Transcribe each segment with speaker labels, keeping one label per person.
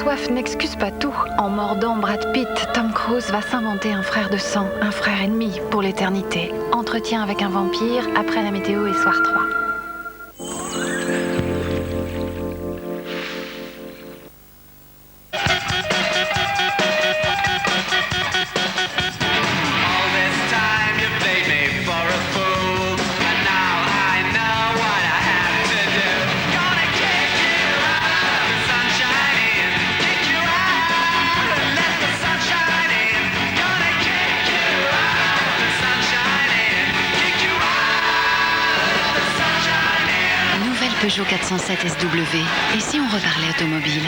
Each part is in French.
Speaker 1: soif n'excuse pas tout. En mordant Brad Pitt, Tom Cruise va s'inventer un frère de sang, un frère ennemi pour l'éternité. Entretien avec un vampire, après la météo et soir 3.
Speaker 2: Peugeot 407 SW. Et si on reparlait automobile?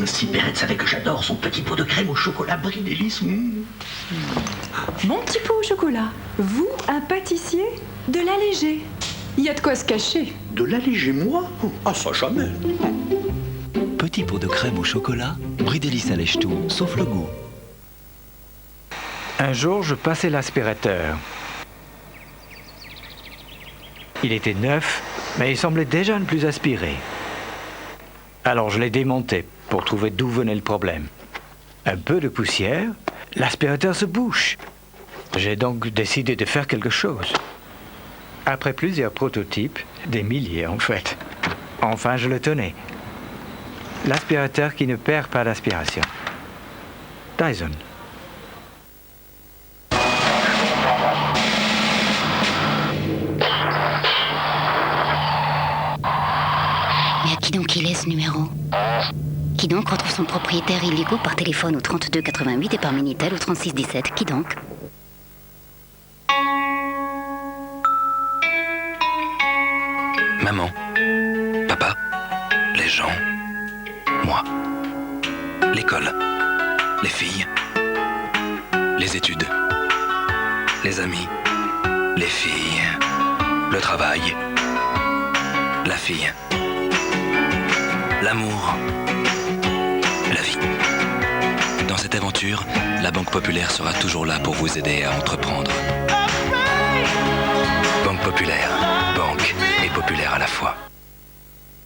Speaker 3: Si Perrette savait que j'adore son petit pot de crème au chocolat Brie Délice.
Speaker 4: Mon petit pot au chocolat. Vous, un pâtissier? De l'allégé. Il y a de quoi se cacher.
Speaker 3: De l'alléger, moi? Ah, ça jamais.
Speaker 5: Petit pot de crème au chocolat, Brie Délice allège tout, sauf le goût.
Speaker 6: Un jour, je passais l'aspirateur. Il était neuf, mais il semblait déjà ne plus aspirer. Alors je l'ai démonté pour trouver d'où venait le problème. Un peu de poussière, l'aspirateur se bouche. J'ai donc décidé de faire quelque chose. Après plusieurs prototypes, des milliers en fait, enfin je le tenais. L'aspirateur qui ne perd pas d'aspiration. Dyson.
Speaker 2: Mais à qui donc il est ce numéro? Qui donc retrouve son propriétaire illégaux par téléphone au 32 88 et par Minitel au 36 17? Qui donc?
Speaker 7: Maman, papa, les gens, moi, l'école, les filles, les études, les amis, les filles, le travail, la fille, l'amour, la vie. Dans cette aventure, la Banque Populaire sera toujours là pour vous aider à entreprendre. Banque Populaire, banque et populaire à la fois.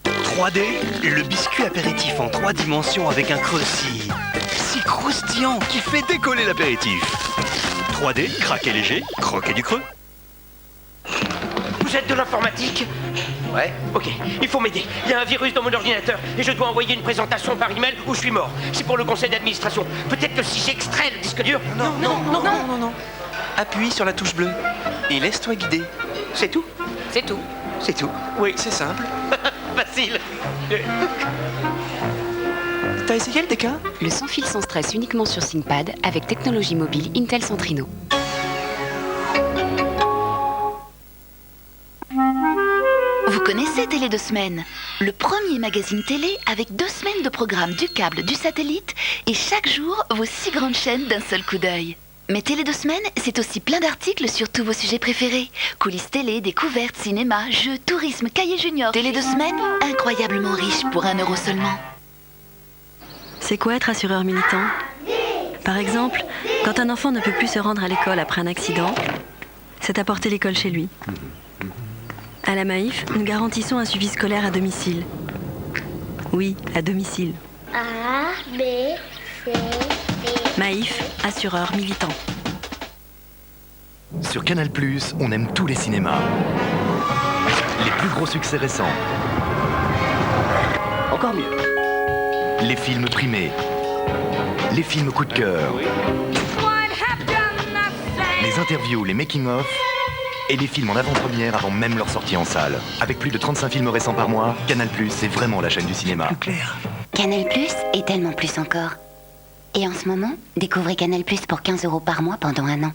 Speaker 8: 3D, le biscuit apéritif en 3 dimensions avec un creux si croustillant qui fait décoller l'apéritif. 3D, craqué léger, croqué du creux.
Speaker 9: Vous êtes de l'informatique?
Speaker 8: Ouais.
Speaker 9: Ok, il faut m'aider. Il y a un virus dans mon ordinateur et je dois envoyer une présentation par email ou je suis mort. C'est pour le conseil d'administration. Peut-être que si j'extrais le disque dur...
Speaker 8: Non. Appuie sur la touche bleue et laisse-toi guider.
Speaker 9: C'est tout?
Speaker 8: C'est tout.
Speaker 9: C'est tout?
Speaker 8: Oui, c'est simple.
Speaker 9: Facile.
Speaker 8: T'as essayé le DK?
Speaker 2: Le sans fil sans stress uniquement sur ThinkPad avec technologie mobile Intel Centrino. Vous connaissez Télé 2 semaines? Le premier magazine télé avec 2 semaines de programme, du câble, du satellite et chaque jour vos 6 grandes chaînes d'un seul coup d'œil. Mais Télé 2 semaines, c'est aussi plein d'articles sur tous vos sujets préférés. Coulisses télé, découvertes, cinéma, jeux, tourisme, cahiers junior. Télé 2 semaines, incroyablement riche pour 1 euro seulement.
Speaker 10: C'est quoi être assureur militant? Par exemple, quand un enfant ne peut plus se rendre à l'école après un accident, c'est apporter l'école chez lui. À la Maïf, nous garantissons un suivi scolaire à domicile. Oui, à domicile.
Speaker 11: A, B, C, D.
Speaker 10: Maïf, assureur militant.
Speaker 5: Sur Canal+, on aime tous les cinémas. Les plus gros succès récents.
Speaker 3: Encore mieux.
Speaker 5: Les films primés. Les films coup de cœur. Les interviews, les making-of. Et les films en avant-première avant même leur sortie en salle. Avec plus de 35 films récents par mois, Canal+, c'est vraiment la chaîne du cinéma.
Speaker 8: Plus clair.
Speaker 2: Canal Plus est tellement plus encore. Et en ce moment, découvrez Canal Plus pour 15 € par mois pendant 1 an.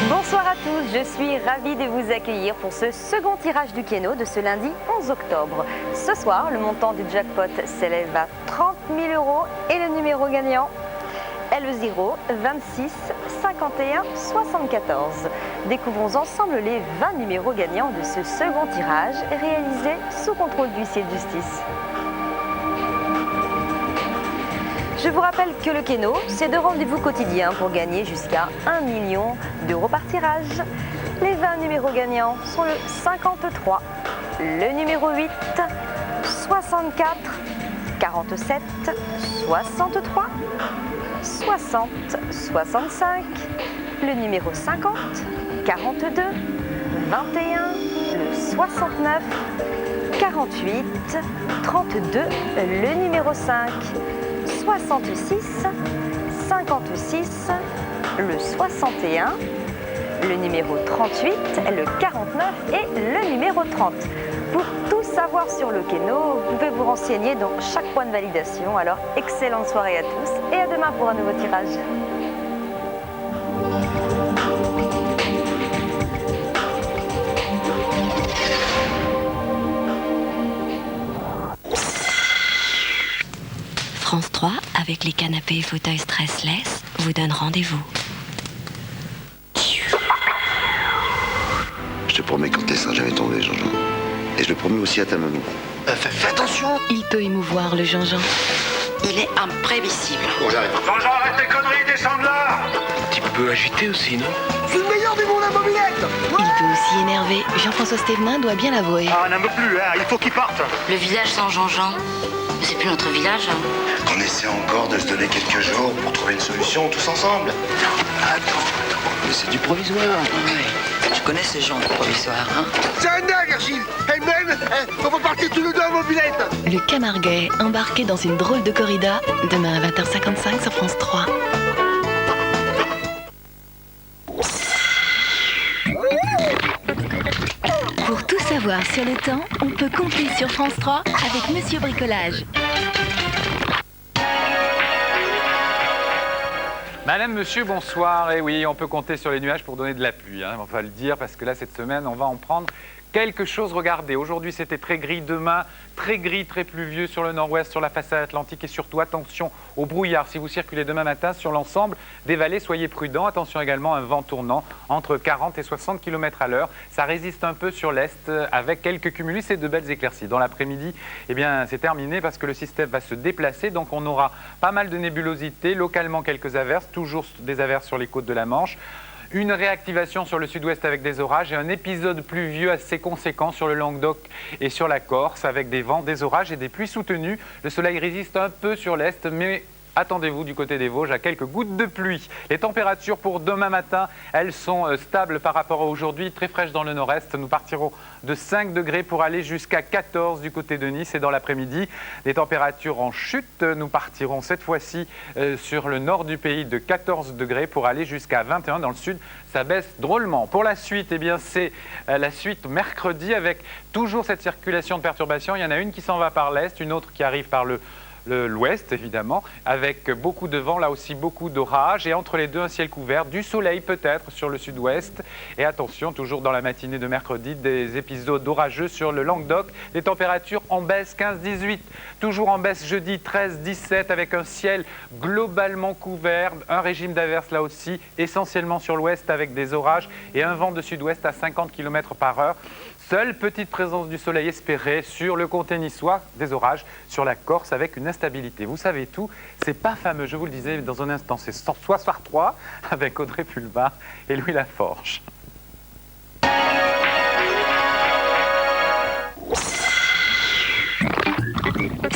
Speaker 12: Bonsoir à tous, je suis ravie de vous accueillir pour ce second tirage du Keno de ce lundi 11 octobre. Ce soir, le montant du jackpot s'élève à 30 000 € et le numéro gagnant L0 26 51 74. Découvrons ensemble les 20 numéros gagnants de ce second tirage réalisé sous contrôle d'huissier de justice. Je vous rappelle que le Keno, c'est 2 rendez-vous quotidiens pour gagner jusqu'à 1 million d'euros par tirage. Les 20 numéros gagnants sont le 53, le numéro 8, 64, 47, 63, 60, 65, le numéro 50, 42, 21, le 69, 48, 32, le numéro 5, 66, 56, le 61, le numéro 38, le 49 et le numéro 30. Pour tout savoir sur le Keno, vous pouvez vous renseigner dans chaque point de validation. Alors, excellente soirée à tous et à demain pour un nouveau tirage.
Speaker 10: France 3, avec les canapés et fauteuils stressless, vous donne rendez-vous.
Speaker 13: Je te promets qu'on ne te laissera jamais tomber, Jean-Jean. Et je le promets aussi à ta maman.
Speaker 3: Fais attention.
Speaker 1: Il peut émouvoir le Jean-Jean.
Speaker 14: Il est imprévisible.
Speaker 13: Bon, j'arrête.
Speaker 3: Jean-Jean, arrête tes conneries, descends de là.
Speaker 8: Un petit peu agité aussi, non?
Speaker 3: Je suis le meilleur du monde à mobilette.
Speaker 1: Il peut aussi énerver. Jean-François Stévenin doit bien l'avouer.
Speaker 3: Ah, n'aime plus, hein. Il faut qu'il parte.
Speaker 14: Le village sans Jean-Jean, c'est plus notre village.
Speaker 13: On essaie encore de se donner quelques jours pour trouver une solution tous ensemble.
Speaker 8: Attends, mais c'est du provisoire.
Speaker 14: Oui, je connais ces gens du provisoire, hein.
Speaker 3: C'est un dingue, Virgile. Elle-même, on va partir tous les deux à mobilette.
Speaker 1: Le Camarguais, embarqué dans une drôle de corrida, demain à 20h55 sur France 3. Pour tout savoir sur le temps, on peut compter sur France 3 avec Monsieur Bricolage.
Speaker 15: Madame, monsieur, bonsoir. Et oui, on peut compter sur les nuages pour donner de la pluie, hein, on va le dire, parce que là, cette semaine, on va en prendre quelque chose. Regardez, aujourd'hui, c'était très gris. Demain, très gris, très pluvieux sur le nord-ouest, sur la façade atlantique. Et surtout, attention au brouillard. Si vous circulez demain matin sur l'ensemble des vallées, soyez prudents. Attention également à un vent tournant entre 40 et 60 km à l'heure. Ça résiste un peu sur l'est avec quelques cumulus et de belles éclaircies. Dans l'après-midi, eh bien, c'est terminé parce que le système va se déplacer. Donc, on aura pas mal de nébulosité, localement quelques averses, toujours des averses sur les côtes de la Manche. Une réactivation sur le sud-ouest avec des orages et un épisode pluvieux assez conséquent sur le Languedoc et sur la Corse avec des vents, des orages et des pluies soutenues. Le soleil résiste un peu sur l'est, mais attendez-vous du côté des Vosges à quelques gouttes de pluie. Les températures pour demain matin, elles sont stables par rapport à aujourd'hui, très fraîches dans le nord-est. Nous partirons de 5 degrés pour aller jusqu'à 14 du côté de Nice et dans l'après-midi. Des températures en chute, nous partirons cette fois-ci sur le nord du pays de 14 degrés pour aller jusqu'à 21 dans le sud. Ça baisse drôlement. Pour la suite, eh bien, c'est la suite mercredi avec toujours cette circulation de perturbations. Il y en a une qui s'en va par l'est, une autre qui arrive par l'ouest évidemment, avec beaucoup de vent, là aussi beaucoup d'orages et entre les deux un ciel couvert, du soleil peut-être sur le sud-ouest et attention toujours dans la matinée de mercredi des épisodes orageux sur le Languedoc, des températures en baisse 15-18, toujours en baisse jeudi 13-17 avec un ciel globalement couvert, un régime d'averses là aussi essentiellement sur l'ouest avec des orages et un vent de sud-ouest à 50 km/h. Seule petite présence du soleil espérée sur le comté niçois, des orages sur la Corse avec une instabilité. Vous savez tout, c'est pas fameux, je vous le disais dans un instant, c'est Soir 3 avec Audrey Pulvar et Louis Laforge.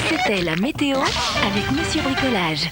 Speaker 1: C'était la météo avec Monsieur Bricolage.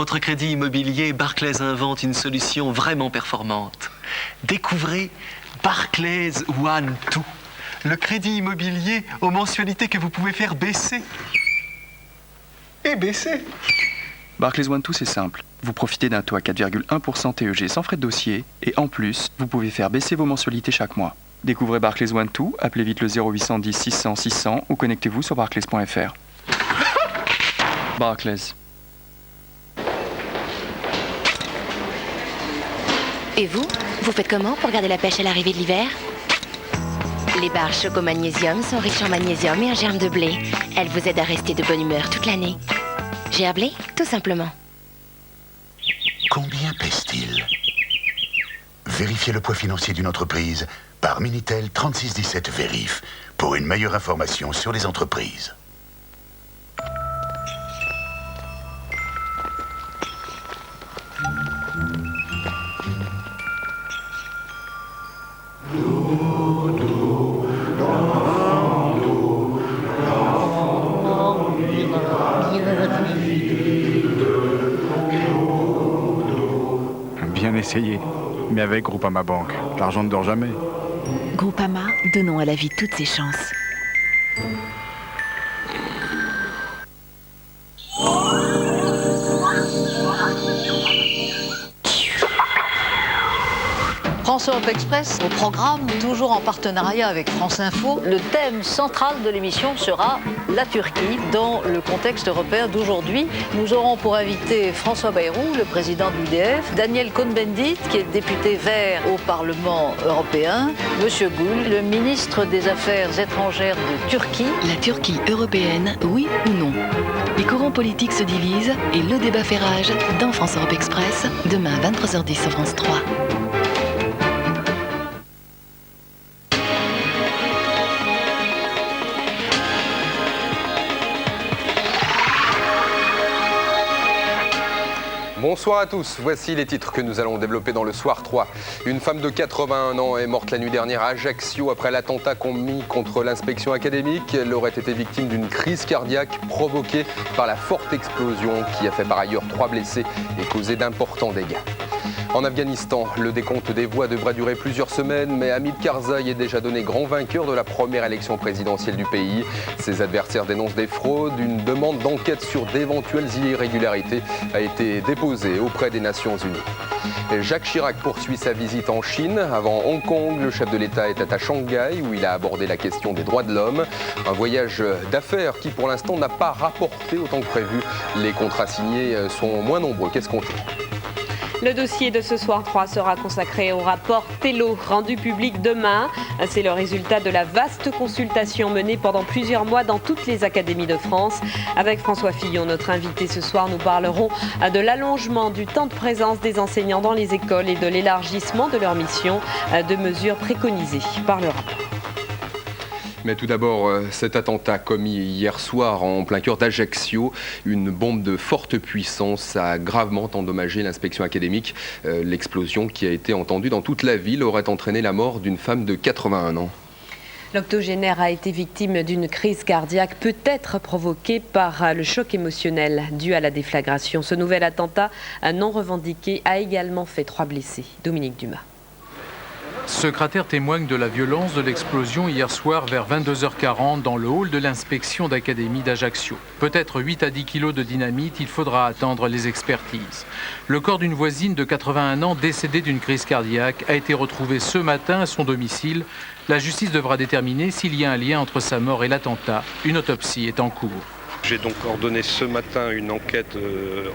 Speaker 16: votre crédit immobilier, Barclays invente une solution vraiment performante. Découvrez Barclays One-Two, le crédit immobilier aux mensualités que vous pouvez faire baisser. Et baisser.
Speaker 17: Barclays One-Two, c'est simple. Vous profitez d'un taux à 4,1% TEG sans frais de dossier et en plus, vous pouvez faire baisser vos mensualités chaque mois. Découvrez Barclays One-Two, appelez vite le 0810 600 600 ou connectez-vous sur barclays.fr. Barclays.
Speaker 18: Et vous faites comment pour garder la pêche à l'arrivée de l'hiver? Les barres Choco Magnésium sont riches en magnésium et un germe de blé. Elles vous aident à rester de bonne humeur toute l'année. Gerblé, tout simplement.
Speaker 19: Combien pèse-t-il? Vérifiez le poids financier d'une entreprise par Minitel 3617 Vérif pour une meilleure information sur les entreprises.
Speaker 20: Bien essayé, mais avec Groupama Banque, l'argent ne dort jamais.
Speaker 2: Groupama, donnons à la vie toutes ses chances.
Speaker 21: France Europe Express, au programme, toujours en partenariat avec France Info. Le thème central de l'émission sera la Turquie dans le contexte européen d'aujourd'hui. Nous aurons pour invité François Bayrou, le président de l'UDF, Daniel Cohn-Bendit, qui est député vert au Parlement européen, Monsieur Gül, le ministre des Affaires étrangères de Turquie.
Speaker 2: La Turquie européenne, oui ou non? Les courants politiques se divisent et le débat fait rage dans France Europe Express, demain 23h10 sur France 3.
Speaker 22: Bonsoir à tous, voici les titres que nous allons développer dans le Soir 3. Une femme de 81 ans est morte la nuit dernière à Ajaccio après l'attentat commis contre l'inspection académique. Elle aurait été victime d'une crise cardiaque provoquée par la forte explosion qui a fait par ailleurs 3 blessés et causé d'importants dégâts. En Afghanistan, le décompte des voix devrait durer plusieurs semaines, mais Hamid Karzai est déjà donné grand vainqueur de la première élection présidentielle du pays. Ses adversaires dénoncent des fraudes. Une demande d'enquête sur d'éventuelles irrégularités a été déposée auprès des Nations Unies. Jacques Chirac poursuit sa visite en Chine. Avant Hong Kong, le chef de l'État était à Shanghai où il a abordé la question des droits de l'homme. Un voyage d'affaires qui pour l'instant n'a pas rapporté autant que prévu. Les contrats signés sont moins nombreux qu'escomptés.
Speaker 23: Le dossier de ce Soir 3 sera consacré au rapport Tello, rendu public demain. C'est le résultat de la vaste consultation menée pendant plusieurs mois dans toutes les académies de France. Avec François Fillon, notre invité ce soir, nous parlerons de l'allongement du temps de présence des enseignants dans les écoles et de l'élargissement de leur mission, de mesures préconisées par le rapport.
Speaker 22: Mais tout d'abord, cet attentat commis hier soir en plein cœur d'Ajaccio, une bombe de forte puissance a gravement endommagé l'inspection académique. L'explosion qui a été entendue dans toute la ville aurait entraîné la mort d'une femme de 81 ans.
Speaker 23: L'octogénaire a été victime d'une crise cardiaque peut-être provoquée par le choc émotionnel dû à la déflagration. Ce nouvel attentat non revendiqué a également fait 3 blessés. Dominique Dumas.
Speaker 24: Ce cratère témoigne de la violence de l'explosion hier soir vers 22h40 dans le hall de l'inspection d'académie d'Ajaccio. Peut-être 8 à 10 kilos de dynamite, il faudra attendre les expertises. Le corps d'une voisine de 81 ans décédée d'une crise cardiaque a été retrouvé ce matin à son domicile. La justice devra déterminer s'il y a un lien entre sa mort et l'attentat. Une autopsie est en cours.
Speaker 25: J'ai donc ordonné ce matin une enquête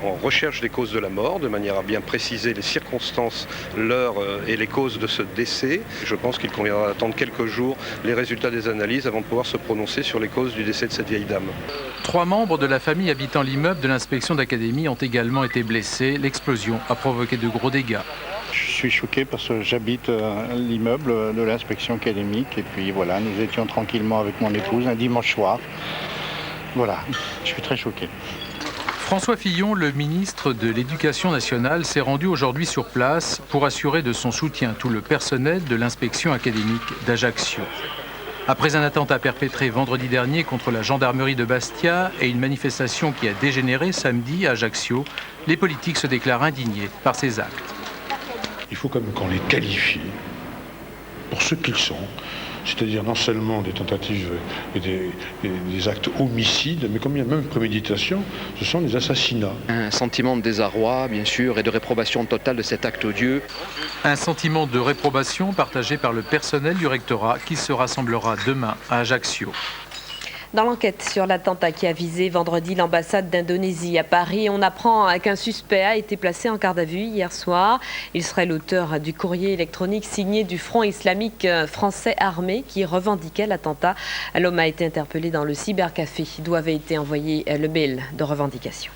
Speaker 25: en recherche des causes de la mort, de manière à bien préciser les circonstances, l'heure et les causes de ce décès. Je pense qu'il conviendra d'attendre quelques jours les résultats des analyses avant de pouvoir se prononcer sur les causes du décès de cette vieille dame.
Speaker 24: 3 membres de la famille habitant l'immeuble de l'inspection d'académie ont également été blessés. L'explosion a provoqué de gros dégâts.
Speaker 26: Je suis choqué parce que j'habite l'immeuble de l'inspection académique et puis voilà, nous étions tranquillement avec mon épouse un dimanche soir. Voilà, je suis très choqué.
Speaker 24: François Fillon, le ministre de l'Éducation nationale, s'est rendu aujourd'hui sur place pour assurer de son soutien tout le personnel de l'inspection académique d'Ajaccio. Après un attentat perpétré vendredi dernier contre la gendarmerie de Bastia et une manifestation qui a dégénéré samedi à Ajaccio, les politiques se déclarent indignés par ces actes.
Speaker 4: Il faut quand même qu'on les qualifie pour ce qu'ils sont, c'est-à-dire non seulement des tentatives et des actes homicides, mais comme il y a même préméditation, ce sont des assassinats.
Speaker 5: Un sentiment de désarroi, bien sûr, et de réprobation totale de cet acte odieux.
Speaker 24: Un sentiment de réprobation partagé par le personnel du rectorat qui se rassemblera demain à Ajaccio.
Speaker 23: Dans l'enquête sur l'attentat qui a visé vendredi l'ambassade d'Indonésie à Paris, on apprend qu'un suspect a été placé en garde à vue hier soir. Il serait l'auteur du courrier électronique signé du Front islamique français armé qui revendiquait l'attentat. L'homme a été interpellé dans le cybercafé d'où avait été envoyé le mail de revendication.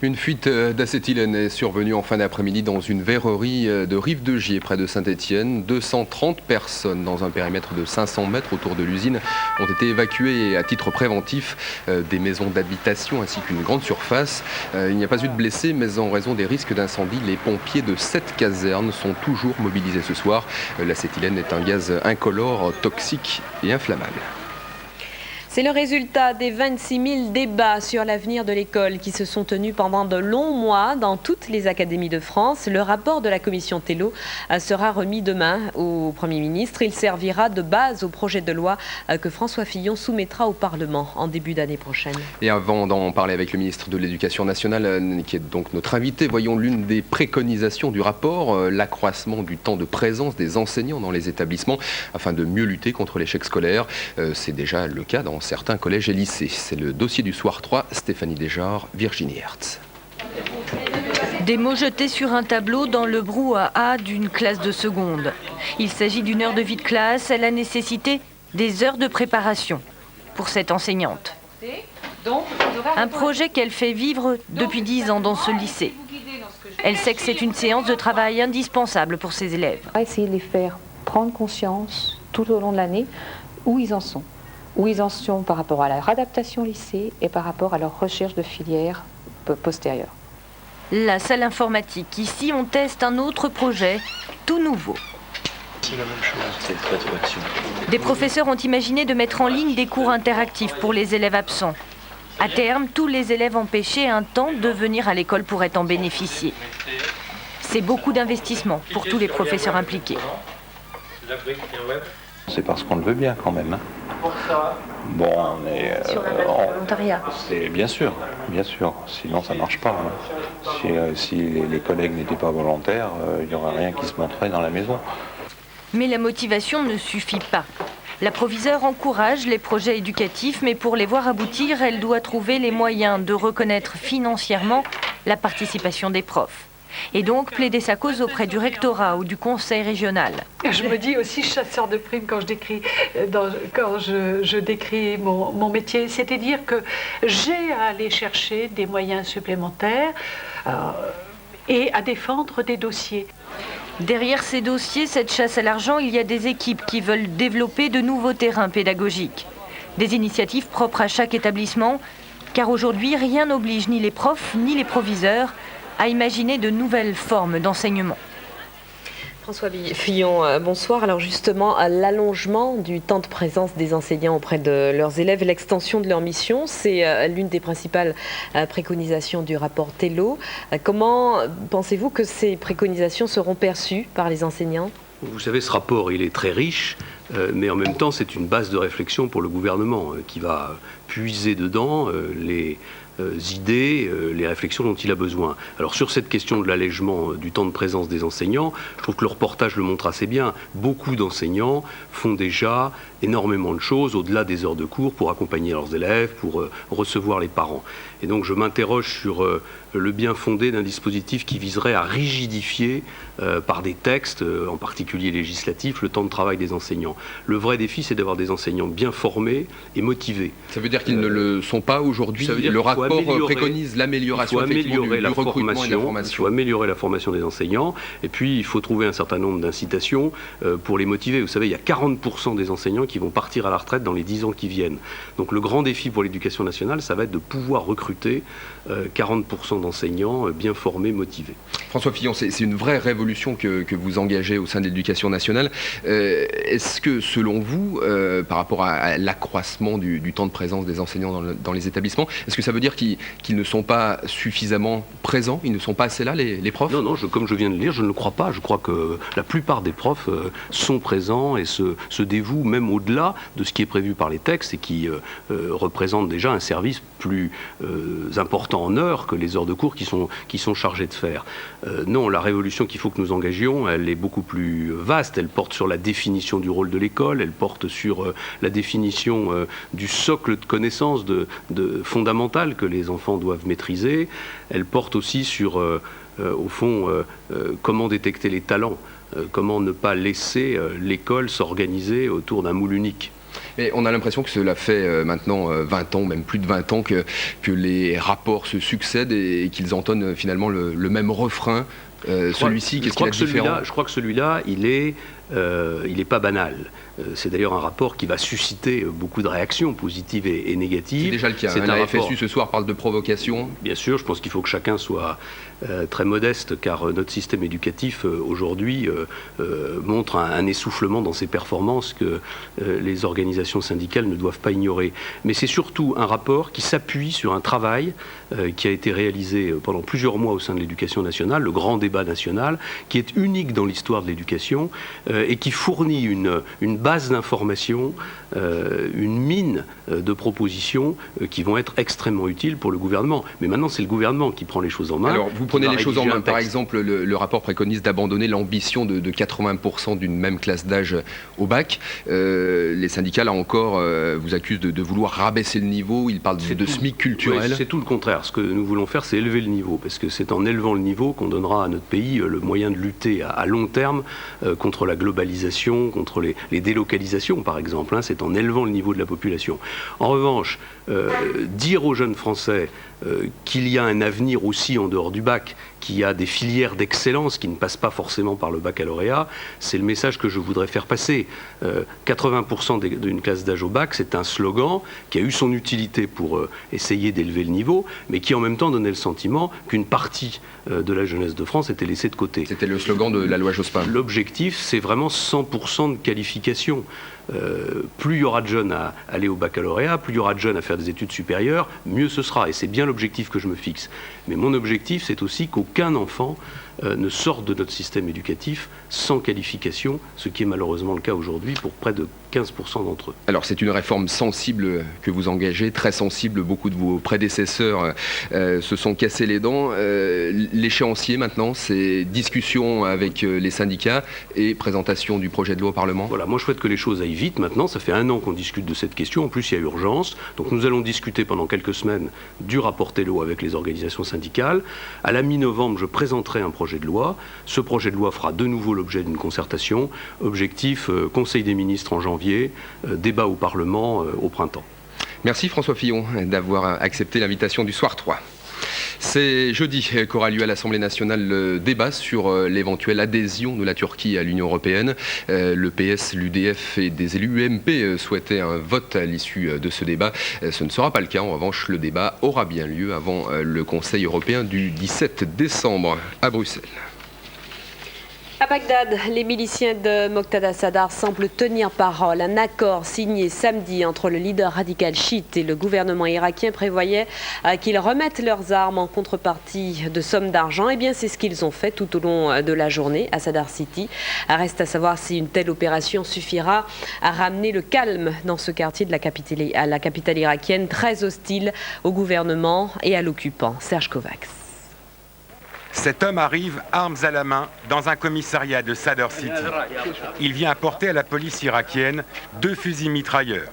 Speaker 22: Une fuite d'acétylène est survenue en fin d'après-midi dans une verrerie de Rive-de-Gier, près de Saint-Étienne. 230 personnes dans un périmètre de 500 mètres autour de l'usine ont été évacuées à titre préventif des maisons d'habitation ainsi qu'une grande surface. Il n'y a pas eu de blessés, mais en raison des risques d'incendie, les pompiers de 7 casernes sont toujours mobilisés ce soir. L'acétylène est un gaz incolore, toxique et inflammable.
Speaker 23: C'est le résultat des 26 000 débats sur l'avenir de l'école qui se sont tenus pendant de longs mois dans toutes les académies de France. Le rapport de la commission Tello sera remis demain au Premier ministre. Il servira de base au projet de loi que François Fillon soumettra au Parlement en début d'année prochaine.
Speaker 22: Et avant d'en parler avec le ministre de l'Éducation nationale, qui est donc notre invité, voyons l'une des préconisations du rapport, l'accroissement du temps de présence des enseignants dans les établissements afin de mieux lutter contre l'échec scolaire. C'est déjà le cas dans certains collèges et lycées. C'est le dossier du soir 3, Stéphanie Desjard, Virginie Hertz.
Speaker 6: Des mots jetés sur un tableau dans le brouhaha d'une classe de seconde. Il s'agit d'une heure de vie de classe, elle a nécessité des heures de préparation pour cette enseignante. Un projet qu'elle fait vivre depuis 10 ans dans ce lycée. Elle sait que c'est une séance de travail indispensable pour ses élèves.
Speaker 7: On va essayer de les faire prendre conscience tout au long de l'année où ils en sont. Où ils en sont par rapport à leur adaptation au lycée et par rapport à leur recherche de filière postérieure.
Speaker 6: La salle informatique. Ici, on teste un autre projet, tout nouveau.
Speaker 4: C'est la même chose, c'est le rétroaction.
Speaker 6: Des professeurs ont imaginé de mettre en ligne des cours interactifs pour les élèves absents. À terme, tous les élèves empêchés un temps de venir à l'école pourraient en bénéficier. C'est beaucoup d'investissement pour tous les professeurs impliqués.
Speaker 9: C'est parce qu'on le veut bien quand même. Bon, on est...
Speaker 7: Sur un volontariat.
Speaker 9: C'est bien sûr. Sinon, ça ne marche pas. Si les collègues n'étaient pas volontaires, il n'y aurait rien qui se monterait dans la maison.
Speaker 6: Mais la motivation ne suffit pas. La proviseure encourage les projets éducatifs, mais pour les voir aboutir, elle doit trouver les moyens de reconnaître financièrement la participation des profs. Et donc plaider sa cause auprès du rectorat ou du conseil régional.
Speaker 11: Je me dis aussi chasseur de primes quand je décris mon métier, c'est-à-dire que j'ai à aller chercher des moyens supplémentaires et à défendre des dossiers.
Speaker 6: Derrière ces dossiers, cette chasse à l'argent, il y a des équipes qui veulent développer de nouveaux terrains pédagogiques. Des initiatives propres à chaque établissement, car aujourd'hui, rien n'oblige ni les profs ni les proviseurs à imaginer de nouvelles formes d'enseignement.
Speaker 23: François Fillon, bonsoir. Alors justement, l'allongement du temps de présence des enseignants auprès de leurs élèves et l'extension de leur mission, c'est l'une des principales préconisations du rapport Tello. Comment pensez-vous que ces préconisations seront perçues par les enseignants ?
Speaker 27: Vous savez, ce rapport, il est très riche, mais en même temps, c'est une base de réflexion pour le gouvernement qui va puiser dedans les idées, les réflexions dont il a besoin. Alors sur cette question de l'allègement du temps de présence des enseignants, je trouve que le reportage le montre assez bien. Beaucoup d'enseignants font déjà énormément de choses au-delà des heures de cours pour accompagner leurs élèves, pour recevoir les parents. Et donc je m'interroge sur le bien fondé d'un dispositif qui viserait à rigidifier par des textes, en particulier législatifs, le temps de travail des enseignants. Le vrai défi, c'est d'avoir des enseignants bien formés et motivés.
Speaker 22: Ça veut dire qu'ils ne le sont pas aujourd'hui. Le rapport préconise l'amélioration du recrutement et de la formation.
Speaker 27: Il faut améliorer la formation des enseignants et puis il faut trouver un certain nombre d'incitations pour les motiver. Vous savez, il y a 40% des enseignants qui vont partir à la retraite dans les 10 ans qui viennent. Donc le grand défi pour l'éducation nationale, ça va être de pouvoir recruter 40% d'enseignants bien formés, motivés.
Speaker 3: François Fillon, c'est une vraie révolution que vous engagez au sein de l'éducation nationale. Est-ce que, selon vous, par rapport à l'accroissement du temps de présence des enseignants dans les établissements, est-ce que ça veut dire qu'ils ne sont pas suffisamment présents, ils ne sont pas assez là, les profs?
Speaker 27: Non, comme je viens de le lire, je ne le crois pas. Je crois que la plupart des profs sont présents et se dévouent même au-delà de ce qui est prévu par les textes et qui représente déjà un service plus important en heures que les heures de cours qui sont chargés de faire. Non, la révolution qu'il faut que nous engagions, elle est beaucoup plus vaste. Elle porte sur la définition du rôle de l'école, elle porte sur la définition du socle de connaissances fondamentales que les enfants doivent maîtriser. Elle porte aussi sur, au fond, comment détecter les talents, comment ne pas laisser l'école s'organiser autour d'un moule unique.
Speaker 3: Mais on a l'impression que cela fait maintenant 20 ans, même plus de 20 ans, que les rapports se succèdent et qu'ils entonnent finalement le même refrain. Celui-ci, qu'est-ce qu'il a de différent?
Speaker 27: Je crois que celui-là, il est pas banal. C'est d'ailleurs un rapport qui va susciter beaucoup de réactions positives et négatives.
Speaker 3: C'est déjà le cas. La FSU ce soir parle de provocation.
Speaker 27: Bien sûr, je pense qu'il faut que chacun soit très modeste, car notre système éducatif aujourd'hui montre un essoufflement dans ses performances que les organisations syndicales ne doivent pas ignorer. Mais c'est surtout un rapport qui s'appuie sur un travail qui a été réalisé pendant plusieurs mois au sein de l'éducation nationale, le grand débat national, qui est unique dans l'histoire de l'éducation et qui fournit une base d'informations, une mine de propositions qui vont être extrêmement utiles pour le gouvernement. Mais maintenant, c'est le gouvernement qui prend les choses en main.
Speaker 3: Alors, vous prenez les choses en main. Par exemple, le rapport préconise d'abandonner l'ambition de 80% d'une même classe d'âge au bac. Les syndicats, là encore, vous accusent de vouloir rabaisser le niveau. Ils parlent de SMIC culturel.
Speaker 27: Oui, c'est tout le contraire. Ce que nous voulons faire, c'est élever le niveau. Parce que c'est en élevant le niveau qu'on donnera à notre pays le moyen de lutter à long terme contre la globalisation, contre les délocalisations, par exemple. C'est en élevant le niveau de la population. En revanche, dire aux jeunes Français qu'il y a un avenir aussi en dehors du bac, qu'il y a des filières d'excellence qui ne passent pas forcément par le baccalauréat, c'est le message que je voudrais faire passer. 80% d'une classe d'âge au bac, c'est un slogan qui a eu son utilité pour essayer d'élever le niveau, mais qui en même temps donnait le sentiment qu'une partie de la jeunesse de France était laissée de côté.
Speaker 3: C'était le slogan de la loi Jospin.
Speaker 27: L'objectif, c'est vraiment 100% de qualification. Plus il y aura de jeunes à aller au baccalauréat, plus il y aura de jeunes à faire des études supérieures, mieux ce sera. Et c'est bien l'objectif que je me fixe. Mais mon objectif, c'est aussi qu'aucun enfant ne sorte de notre système éducatif sans qualification, ce qui est malheureusement le cas aujourd'hui pour près de 15% d'entre eux.
Speaker 3: Alors c'est une réforme sensible que vous engagez, très sensible. Beaucoup de vos prédécesseurs se sont cassés les dents. L'échéancier maintenant, c'est discussion avec les syndicats et présentation du projet de loi au Parlement.
Speaker 27: Voilà, moi je souhaite que les choses aillent vite maintenant. Ça fait 1 an qu'on discute de cette question. En plus, il y a urgence. Donc nous allons discuter pendant quelques semaines du rapport Tello avec les organisations syndicales. À la mi-novembre, je présenterai un projet de loi. Ce projet de loi fera de nouveau l'objet d'une concertation. Objectif, Conseil des ministres en janvier, débat au Parlement au printemps.
Speaker 3: Merci François Fillon d'avoir accepté l'invitation du Soir 3. C'est jeudi qu'aura lieu à l'Assemblée nationale le débat sur l'éventuelle adhésion de la Turquie à l'Union européenne. Le PS, l'UDF et des élus UMP souhaitaient un vote à l'issue de ce débat. Ce ne sera pas le cas. En revanche, le débat aura bien lieu avant le Conseil européen du 17 décembre à Bruxelles.
Speaker 23: À Bagdad, les miliciens de Moqtada Sadr semblent tenir parole. Un accord signé samedi entre le leader radical chiite et le gouvernement irakien prévoyait qu'ils remettent leurs armes en contrepartie de sommes d'argent. Eh bien, c'est ce qu'ils ont fait tout au long de la journée à Sadr City. Reste à savoir si une telle opération suffira à ramener le calme dans ce quartier de la capitale irakienne, très hostile au gouvernement et à l'occupant. Serge Kovacs.
Speaker 8: Cet homme arrive, armes à la main, dans un commissariat de Sadr City. Il vient apporter à la police irakienne 2 fusils mitrailleurs.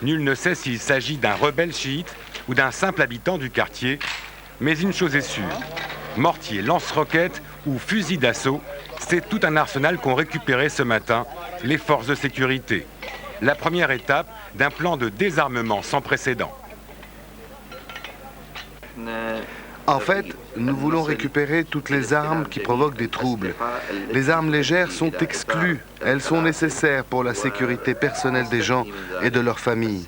Speaker 8: Nul ne sait s'il s'agit d'un rebelle chiite ou d'un simple habitant du quartier. Mais une chose est sûre, mortier, lance-roquettes ou fusils d'assaut, c'est tout un arsenal qu'ont récupéré ce matin les forces de sécurité. La première étape d'un plan de désarmement sans précédent.
Speaker 10: En fait, nous voulons récupérer toutes les armes qui provoquent des troubles. Les armes légères sont exclues. Elles sont nécessaires pour la sécurité personnelle des gens et de leurs familles.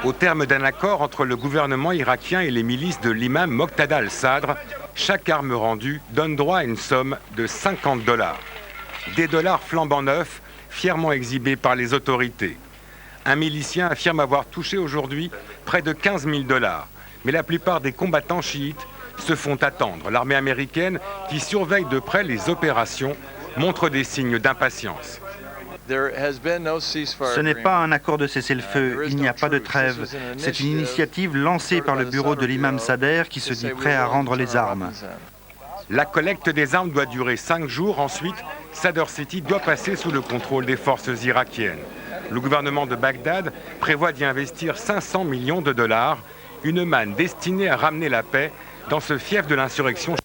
Speaker 8: Au terme d'un accord entre le gouvernement irakien et les milices de l'imam Moqtada al-Sadr, chaque arme rendue donne droit à une somme de 50 $. Des dollars flambant neufs, fièrement exhibés par les autorités. Un milicien affirme avoir touché aujourd'hui près de 15 000 $. Mais la plupart des combattants chiites se font attendre. L'armée américaine, qui surveille de près les opérations, montre des signes d'impatience.
Speaker 1: Ce n'est pas un accord de cessez-le-feu, il n'y a pas de trêve. C'est une initiative lancée par le bureau de l'imam Sadr qui se dit prêt à rendre les armes.
Speaker 8: La collecte des armes doit durer 5 jours. Ensuite, Sadr City doit passer sous le contrôle des forces irakiennes. Le gouvernement de Bagdad prévoit d'y investir 500 millions $, une manne destinée à ramener la paix dans ce fief de l'insurrection.